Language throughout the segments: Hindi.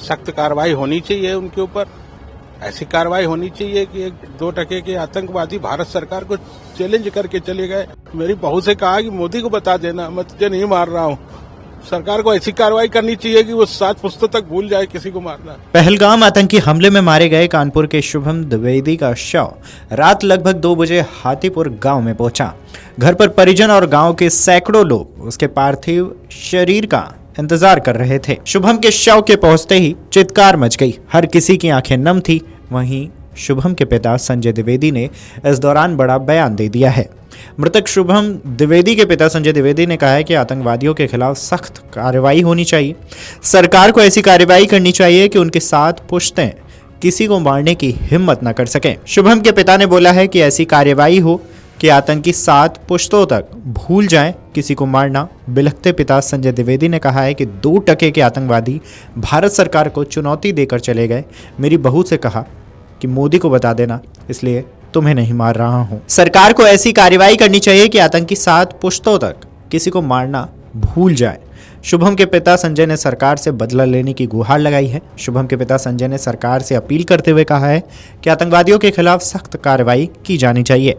सख्त कार्रवाई होनी चाहिए उनके ऊपर। ऐसी कार्रवाई होनी चाहिए कि 2% के आतंकवादी भारत सरकार को चैलेंज करके चले गए। मेरी बहू से कहा कि मोदी को बता देना, मैं तुझे नहीं मार रहा हूँ। सरकार को ऐसी कार्रवाई करनी चाहिए कि वो 7 पुश्तों तक भूल जाए किसी को मारना। पहलगाम आतंकी हमले में मारे गए कानपुर के शुभम द्विवेदी का शव रात लगभग 2 बजे हाथीपुर गांव में पहुंचा। घर पर परिजन और गांव के सैकड़ों लोग उसके पार्थिव शरीर का इंतजार कर रहे थे। शुभम के शव के पहुंचते ही चित्कार मच गई, हर किसी की आंखें नम थी। वहीं शुभम के पिता संजय द्विवेदी ने इस दौरान बड़ा बयान दे दिया है। मृतक शुभम द्विवेदी के पिता संजय द्विवेदी ने कहा है कि आतंकवादियों के खिलाफ सख्त कार्रवाई होनी चाहिए। सरकार को ऐसी कार्रवाई करनी चाहिए कि उनके साथ पुश्तें किसी को मारने की हिम्मत न कर सकें। शुभम के पिता ने बोला है कि ऐसी कार्रवाई हो कि आतंकी 7 पुश्तों तक भूल जाएं किसी को मारना। बिलखते पिता संजय द्विवेदी ने कहा है कि 2% के आतंकवादी भारत सरकार को चुनौती देकर चले गए। मेरी बहू से कहा कि मोदी को बता देना, इसलिए तुम्हें नहीं मार रहा हूं। सरकार को ऐसी कार्रवाई करनी चाहिए कि आतंकी 7 पुश्तों तक किसी को मारना भूल जाए। शुभम के पिता संजय ने सरकार से बदला लेने की गुहार लगाई है। शुभम के पिता संजय ने सरकार से अपील करते हुए कहा है कि आतंकवादियों के खिलाफ सख्त कार्रवाई की जानी चाहिए।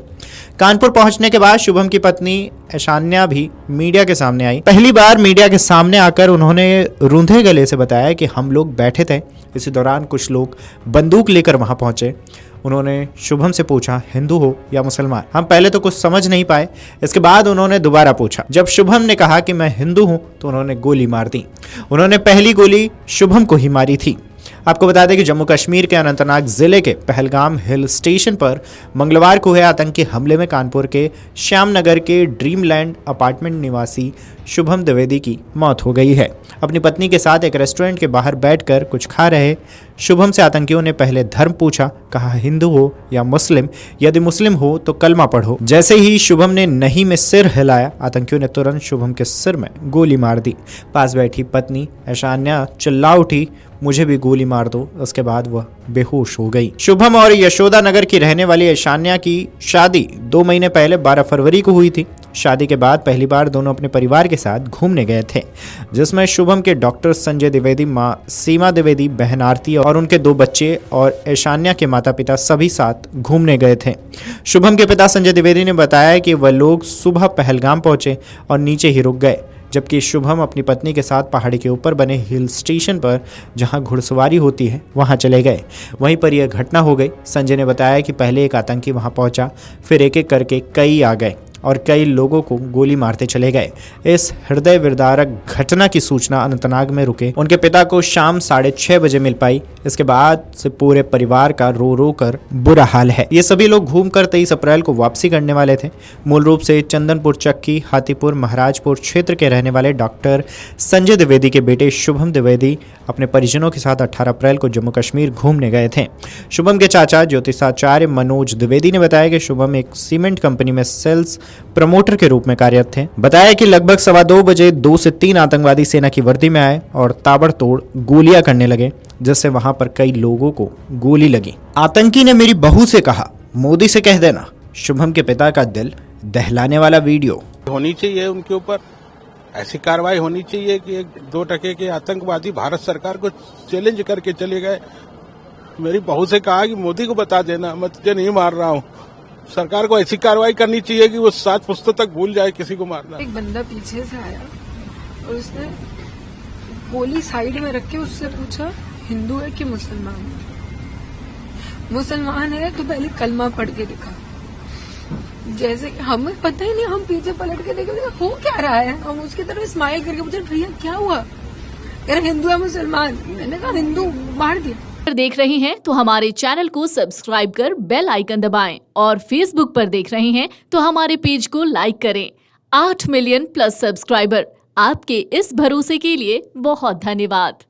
कानपुर पहुंचने के बाद शुभम की पत्नी ऐशान्या भी मीडिया के सामने आई। पहली बार मीडिया के सामने आकर उन्होंने रूंधे गले से बताया कि हम लोग बैठे थे, इसी दौरान कुछ लोग बंदूक लेकर वहां पहुंचे। उन्होंने शुभम से पूछा, हिंदू हो या मुसलमान? हम पहले तो कुछ समझ नहीं पाए। इसके बाद उन्होंने दोबारा पूछा। जब शुभम ने कहा कि मैं हिंदू हूं तो उन्होंने गोली मार दी। उन्होंने पहली गोली शुभम को ही मारी थी। आपको बता दें कि जम्मू कश्मीर के अनंतनाग जिले के पहलगाम हिल स्टेशन पर मंगलवार को हुए आतंकी हमले में कानपुर के श्यामनगर के ड्रीमलैंड अपार्टमेंट निवासी शुभम द्विवेदी की मौत हो गई है। अपनी पत्नी के साथ एक रेस्टोरेंट के बाहर बैठकर कुछ खा रहे शुभम से आतंकियों ने पहले धर्म पूछा, कहा हिंदू हो या मुस्लिम, यदि मुस्लिम हो तो कलमा पढ़ो। जैसे ही शुभम ने नहीं में सिर हिलाया, आतंकियों ने तुरंत शुभम के सिर में गोली मार दी। पास बैठी पत्नी ऐशान्या चिल्ला उठी, मुझे भी गोली मार दो। उसके बाद वह बेहोश हो गई। शुभम और यशोदा नगर की रहने वाली ऐशान्या की शादी 2 महीने पहले 12 फरवरी को हुई थी। शादी के बाद पहली बार दोनों अपने परिवार के साथ घूमने गए थे, जिसमें शुभम के डॉक्टर संजय द्विवेदी, मां सीमा द्विवेदी, बहन आरती और उनके 2 बच्चे और ऐशान्या के माता पिता सभी साथ घूमने गए थे। शुभम के पिता संजय द्विवेदी ने बताया कि वह लोग सुबह पहलगाम पहुंचे और नीचे ही रुक गए, जबकि शुभम अपनी पत्नी के साथ पहाड़ी के ऊपर बने हिल स्टेशन पर जहां घुड़सवारी होती है वहां चले गए। वहीं पर यह घटना हो गई। संजय ने बताया कि पहले एक आतंकी वहां पहुंचा, फिर एक एक करके कई आ गए और कई लोगों को गोली मारते चले गए। इस हृदय विदारक घटना की सूचना अनंतनाग में रुके उनके पिता को शाम 6:30 बजे मिल पाई। इसके बाद से पूरे परिवार का रो रो कर बुरा हाल है। ये सभी लोग घूमकर 23 अप्रैल को वापसी करने वाले थे। मूल रूप से चंदनपुर चक्की, हाथीपुर, महाराजपुर क्षेत्र के रहने वाले डॉक्टर संजय द्विवेदी के बेटे शुभम द्विवेदी अपने परिजनों के साथ 18 अप्रैल को जम्मू कश्मीर घूमने गए थे। शुभम के चाचा ज्योतिषाचार्य मनोज द्विवेदी ने बताया कि शुभम एक सीमेंट कंपनी में सेल्स प्रमोटर के रूप में कार्यरत थे। बताया कि लगभग 2:15 बजे 2 से 3 आतंकवादी सेना की वर्दी में आए और ताबड़तोड़ गोलियां करने लगे, जिससे वहां पर कई लोगों को गोली लगी। आतंकी ने मेरी बहू से कहा, मोदी से कह देना। शुभम के पिता का दिल दहलाने वाला वीडियो होनी चाहिए उनके ऊपर। ऐसी कार्रवाई होनी चाहिए कि 2% के आतंकवादी भारत सरकार को चैलेंज करके चले गए। मेरी बहू से कहा कि मोदी को बता देना, मैं तुझे नहीं मार रहा हूँ। सरकार को ऐसी कार्रवाई करनी चाहिए कि वो 7 पुश्तों तक भूल जाए किसी को मारना। एक बंदा पीछे से आया और उसने गोली साइड में रख के उससे पूछा, हिंदू है कि मुसलमान है? मुसलमान है तो पहले कलमा पढ़ के दिखा। जैसे कि हमें पता ही नहीं, हम पीछे पलट के देखे हो क्या रहा है। हम उसकी तरफ स्माइल करके पूछे, भैया क्या हुआ? यार हिंदू है मुसलमान? मैंने कहा हिंदू, मार दिया। देख रही हैं तो हमारे चैनल को सब्सक्राइब कर बेल आइकन दबाएं और फेसबुक पर देख रही हैं तो हमारे पेज को लाइक करें। 8 मिलियन प्लस सब्सक्राइबर, आपके इस भरोसे के लिए बहुत धन्यवाद।